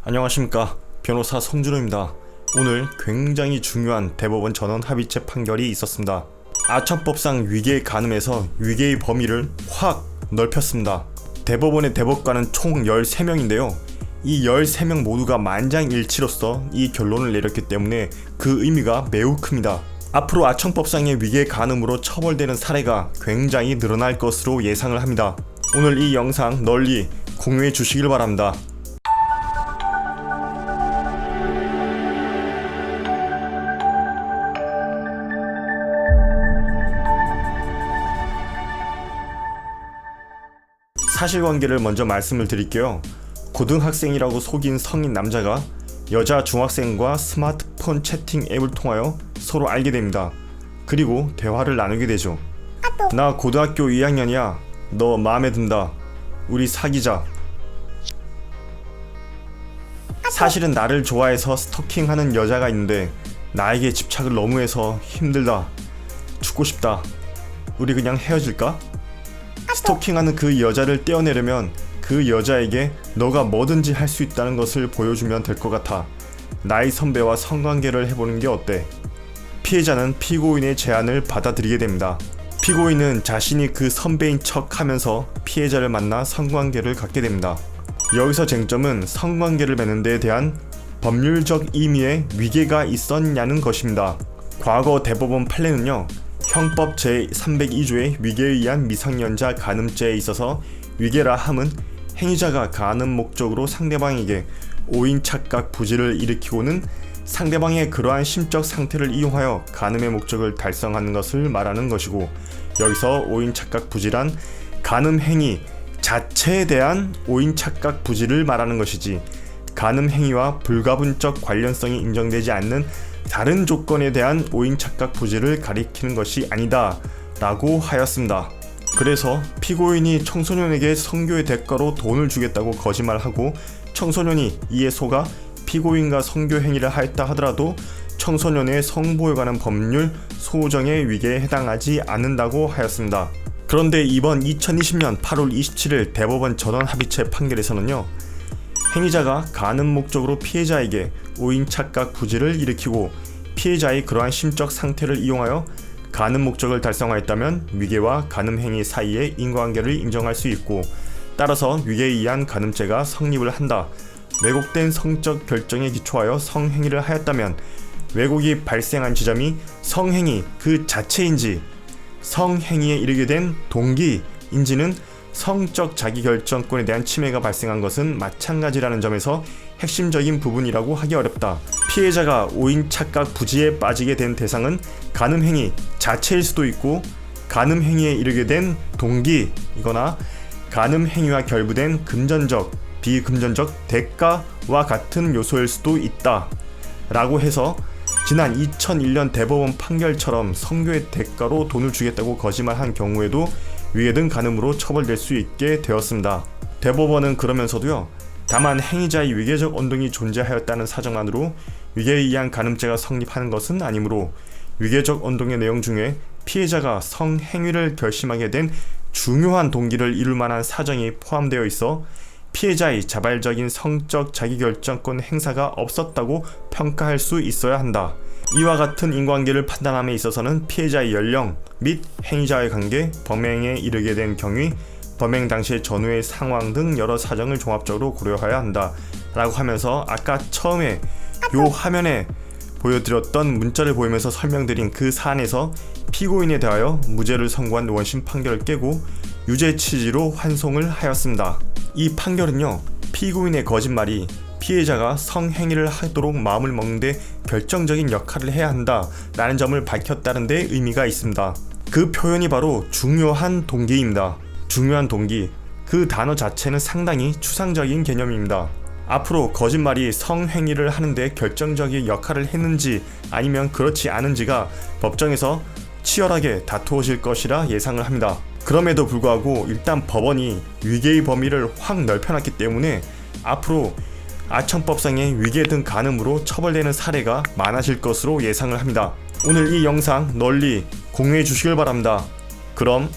안녕하십니까, 변호사 성준호입니다. 오늘 굉장히 중요한 대법원 전원 합의체 판결이 있었습니다. 아청법상 위계에 가늠해서 위계의 범위를 확 넓혔습니다. 대법원의 대법관은 총 13명인데요. 이 13명 모두가 만장일치로서 이 결론을 내렸기 때문에 그 의미가 매우 큽니다. 앞으로 아청법상의 위계에 가늠으로 처벌되는 사례가 굉장히 늘어날 것으로 예상을 합니다. 오늘 이 영상 널리 공유해 주시길 바랍니다. 사실관계를 먼저 말씀을 드릴게요. 고등학생이라고 속인 성인 남자가 여자 중학생과 스마트폰 채팅 앱을 통하여 서로 알게 됩니다. 그리고 대화를 나누게 되죠. 나 고등학교 2학년이야. 너 마음에 든다. 우리 사귀자. 사실은 나를 좋아해서 스토킹하는 여자가 있는데 나에게 집착을 너무 해서 힘들다. 죽고 싶다. 우리 그냥 헤어질까? 스토킹하는 그 여자를 떼어내려면 그 여자에게 너가 뭐든지 할 수 있다는 것을 보여주면 될 것 같아. 나의 선배와 성관계를 해보는 게 어때? 피해자는 피고인의 제안을 받아들이게 됩니다. 피고인은 자신이 그 선배인 척 하면서 피해자를 만나 성관계를 갖게 됩니다. 여기서 쟁점은 성관계를 맺는 데에 대한 법률적 의미의 위계가 있었냐는 것입니다. 과거 대법원 판례는요, 형법 제302조의 위계에 의한 미성년자 간음죄에 있어서 위계라 함은 행위자가 간음 목적으로 상대방에게 오인 착각 부지를 일으키고는 상대방의 그러한 심적 상태를 이용하여 간음의 목적을 달성하는 것을 말하는 것이고, 여기서 오인 착각 부지란 간음 행위 자체에 대한 오인 착각 부지를 말하는 것이지 간음 행위와 불가분적 관련성이 인정되지 않는 다른 조건에 대한 오인 착각 부지를 가리키는 것이 아니다 라고 하였습니다. 그래서 피고인이 청소년에게 성교의 대가로 돈을 주겠다고 거짓말하고 청소년이 이에 속아 피고인과 성교 행위를 하였다 하더라도 청소년의 성보호에 관한 법률 소정의 위계에 해당하지 않는다고 하였습니다. 그런데 이번 2020년 8월 27일 대법원 전원 합의체 판결에서는요, 행위자가 간음 목적으로 피해자에게 오인 착각 부지를 일으키고 피해자의 그러한 심적 상태를 이용하여 간음 목적을 달성하였다면 위계와 간음 행위 사이의 인과관계를 인정할 수 있고, 따라서 위계에 의한 간음죄가 성립을 한다. 왜곡된 성적 결정에 기초하여 성행위를 하였다면 왜곡이 발생한 지점이 성행위 그 자체인지 성행위에 이르게 된 동기인지는 성적 자기결정권에 대한 침해가 발생한 것은 마찬가지라는 점에서 핵심적인 부분이라고 하기 어렵다. 피해자가 오인 착각 부지에 빠지게 된 대상은 간음 행위 자체일 수도 있고 간음 행위에 이르게 된 동기이거나 간음 행위와 결부된 금전적, 비금전적 대가와 같은 요소일 수도 있다 라고 해서 지난 2001년 대법원 판결처럼 성교의 대가로 돈을 주겠다고 거짓말한 경우에도 위계 등 간음으로 처벌될 수 있게 되었습니다. 대법원은 그러면서도요, 다만 행위자의 위계적 언동이 존재하였다는 사정만으로 위계에 의한 간음죄가 성립하는 것은 아니므로 위계적 언동의 내용 중에 피해자가 성행위를 결심하게 된 중요한 동기를 이룰 만한 사정이 포함되어 있어 피해자의 자발적인 성적 자기결정권 행사가 없었다고 평가할 수 있어야 한다. 이와 같은 인과관계를 판단함에 있어서는 피해자의 연령 및 행위자의 관계, 범행에 이르게 된 경위, 범행 당시의 전후의 상황 등 여러 사정을 종합적으로 고려해야 한다 라고 하면서 아까 처음에 요 화면에 보여드렸던 문자를 보이면서 설명드린 그 사안에서 피고인에 대하여 무죄를 선고한 원심 판결을 깨고 유죄 취지로 환송을 하였습니다. 이 판결은요, 피고인의 거짓말이 피해자가 성행위를 하도록 마음을 먹는데 결정적인 역할을 해야 한다 라는 점을 밝혔다는 데 의미가 있습니다. 그 표현이 바로 중요한 동기입니다. 중요한 동기, 그 단어 자체는 상당히 추상적인 개념입니다. 앞으로 거짓말이 성행위를 하는데 결정적인 역할을 했는지 아니면 그렇지 않은지가 법정에서 치열하게 다투어질 것이라 예상을 합니다. 그럼에도 불구하고 일단 법원이 위계의 범위를 확 넓혀놨기 때문에 앞으로 아청법상의 위계 등 간음으로 처벌되는 사례가 많아질 것으로 예상을 합니다. 오늘 이 영상 널리 공유해 주시길 바랍니다. 그럼